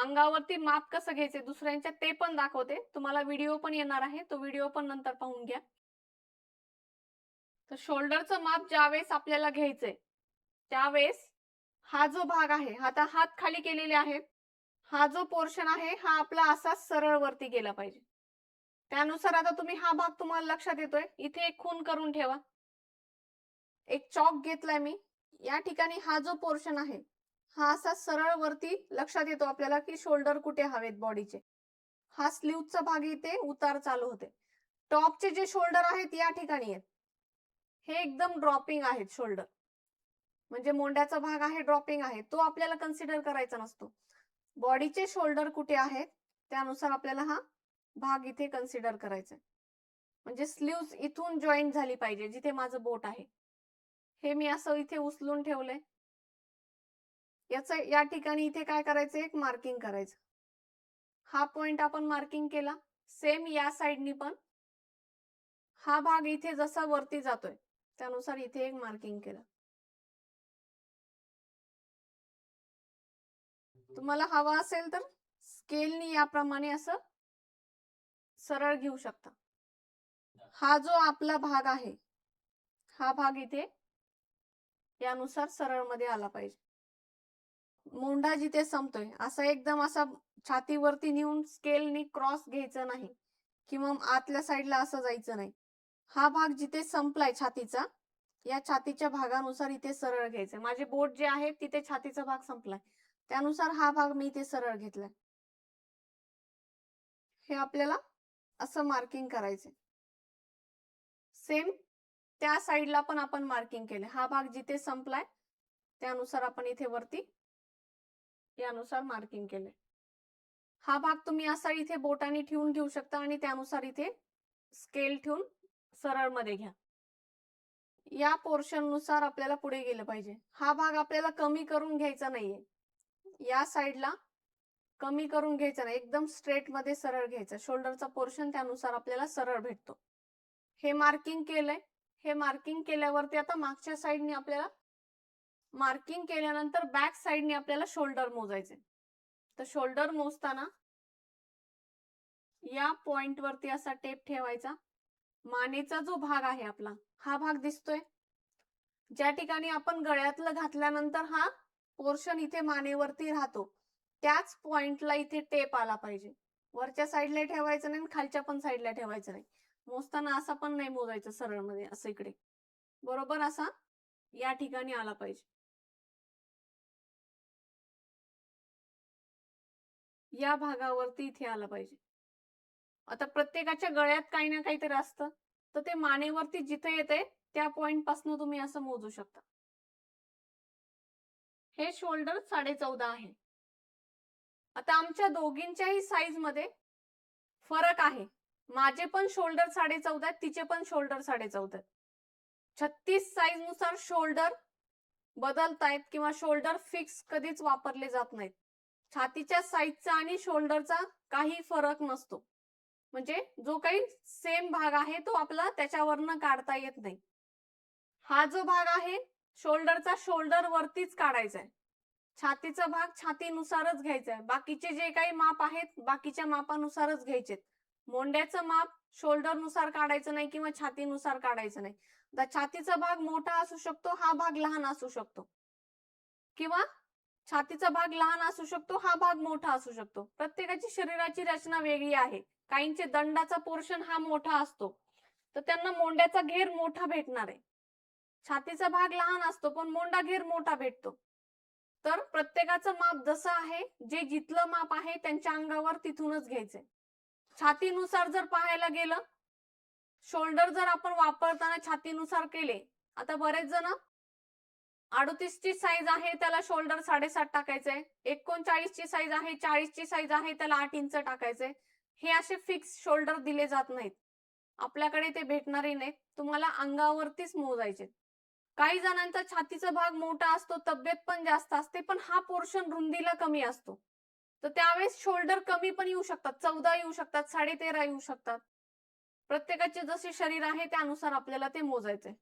अंगावरती माप कसं घ्यायचे दुसऱ्यांच्या ते पण दाखवते. तुम्हाला व्हिडिओ पण येणार आहे. तो व्हिडिओ पण नंतर पाहून घ्या. तर शोल्डरचं माप ज्यावेळेस आपल्याला घ्यायचंय, त्यावेळेस हा जो भाग आहे, आता हात खाली केलेले आहेत. हा जो पोर्शन आहे, हा आपला असाच सरळ वरती गेला पाहिजे. त्यानुसार आता तुम्ही हा भाग तुम्हाला लक्षात येतोय. इथे एक खूण करून ठेवा. एक चॉक घेतलाय मी. या ठिकाणी हा जो पोर्शन आहे, हा असा सरळ वरती लक्षात येतो आपल्याला की शोल्डर कुठे हवेत बॉडीचे. हा स्लीव्हचा भाग इथे उतार चालू होते. टॉपचे जे शोल्डर आहेत या ठिकाणी आहेत. हे एकदम ड्रॉपिंग आहेत शोल्डर. म्हणजे मोंड्याचा भाग आहे ड्रॉपिंग आहे. तो आपल्याला कन्सिडर करायचा नसतो. बॉडीचे शोल्डर कुठे आहेत त्यानुसार आपल्याला हा भाग इथे कन्सिडर करायचा आहे. म्हणजे स्लीव्स इथून जॉईन झाली पाहिजे जिथे माझं बोट आहे. हे मी असं इथे उचलून ठेवलंय. या ठिकाणी इथे काय करायचं, एक मार्किंग करायचं. हा पॉइंट आपण मार्किंग केला. सेम या साइडनी पण हा भाग इथे जसा वरती जातोय त्यानुसार इथे एक मार्किंग केलं. तुम्हाला हवा असेल तर स्केलनी याप्रमाणे असं सरळ घेऊ शकता. हा जो आपला भाग आहे, हा भाग इथे यानुसार सरळ मध्ये आला पाहिजे. मोंढा जिथे संपतोय असा एकदम असा छातीवरती नेऊन स्केलनी क्रॉस घ्यायचं नाही किंवा आतल्या साईडला असं जायचं नाही. हा भाग जिथे संपलाय छातीचा, या छातीच्या भागानुसार इथे सरळ घ्यायचं. माझे बोट जे आहे तिथे छातीचा भाग संपलाय, त्यानुसार हा भाग मी इथे सरळ घेतलाय. हे आपल्याला असं मार्किंग करायचंय. सेम त्या साईडला पण आपण मार्किंग केले. हा भाग जिथे संपलाय त्यानुसार आपण इथे वरती यानुसार मार्किंग केले. हा भाग तुम्ही असा इथे बोटाने ठेवून घेऊ शकता आणि त्यानुसार इथे स्केल ठेवून सरळ मध्ये घ्या. या पोर्शन नुसार आपल्याला पुढे गेलं पाहिजे. हा भाग आपल्याला कमी करून घ्यायचा नाहीये. या साईडला कमी करून घ्यायचा नाही, एकदम स्ट्रेट मध्ये सरळ घ्यायचा. शोल्डरचा पोर्शन त्यानुसार आपल्याला सरळ भेटतो. हे मार्किंग केलंय. हे मार्किंग केल्यावरती आता मागच्या साईडने आपल्याला मार्किंग केल्यानंतर बॅक साईडने आपल्याला शोल्डर मोजायचे. तर शोल्डर मोजताना या पॉइंट वरती असा टेप ठेवायचा. मानेचा जो भाग आहे आपला, हा भाग दिसतोय. ज्या ठिकाणी आपण गळ्यातलं घातल्यानंतर हा पोर्शन इथे मानेवरती राहतो, त्याच पॉइंटला इथे टेप आला पाहिजे. वरच्या साईडला ठेवायचं नाही, खालच्या पण साईडला ठेवायचं नाही. मोजताना असा पण नाही मोजायचं सरळ मध्ये, असं इकडे बरोबर असा या ठिकाणी आला पाहिजे. या भागावरती इथे आला पाहिजे. आता प्रत्येकाच्या गळ्यात काही ना काहीतरी असतं, तर ते मानेवरती जिथे येते त्या पॉइंट पासून तुम्ही असं मोजू शकता. हे शोल्डर 14.5 आहे. आता आमच्या दोघींच्याही साईज मध्ये फरक आहे. माझे पण शोल्डर 14.5 आहेत, तिचे पण शोल्डर 14.5 आहेत. 36 साईज नुसार शोल्डर बदलतायत किंवा शोल्डर फिक्स कधीच वापरले जात नाहीत. छातीच्या साईजचा आणि शोल्डरचा काही फरक नसतो. म्हणजे जो काही सेम भाग आहे तो आपला त्याच्यावरनं काढता येत नाही. हा जो भाग आहे शोल्डरचा, शोल्डर वरतीच काढायचा आहे. छातीचा भाग छातीनुसारच घ्यायचा आहे. बाकीचे जे काही माप आहेत बाकीच्या मापानुसारच घ्यायचे. मोंड्याचं माप शोल्डर नुसार काढायचं नाही किंवा छातीनुसार काढायचं नाही. छातीचा भाग मोठा असू शकतो, हा भाग लहान असू शकतो, किंवा छातीचा भाग लहान असू शकतो, हा भाग मोठा असू शकतो. प्रत्येकाची शरीराची रचना वेगळी आहे. काहींचे दंडाचा पोर्शन हा मोठा असतो, तर त्यांना मोंड्याचा घेर मोठा भेटणार आहे. छातीचा भाग लहान असतो पण मोंडा घेर मोठा भेटतो. तर प्रत्येकाचं माप जसं आहे, जे जिथलं माप आहे त्यांच्या अंगावर तिथूनच घ्यायचंय. छातीनुसार जर पाहायला गेलं, शोल्डर जर आपण वापरताना छातीनुसार केले, आता बरेच जण 38 ची साईज आहे त्याला शोल्डर 7.5 टाकायचंय, 39 ची साईज आहे, 40 ची साईज आहे त्याला 8 इंच टाकायचंय. हे असे फिक्स शोल्डर दिले जात नाहीत. आपल्याकडे ते भेटणारही नाहीत. तुम्हाला अंगावरतीच मोजायचे. काही जणांचा छातीचा भाग मोठा असतो, तब्येत पण जास्त असते, पण हा पोर्शन रुंदीला कमी असतो. तर त्यावेळेस शोल्डर कमी पण येऊ शकतात, 14 येऊ शकतात, 13.5 येऊ शकतात. प्रत्येकाचे जसे शरीर आहे त्यानुसार आपल्याला ते मोजायचे.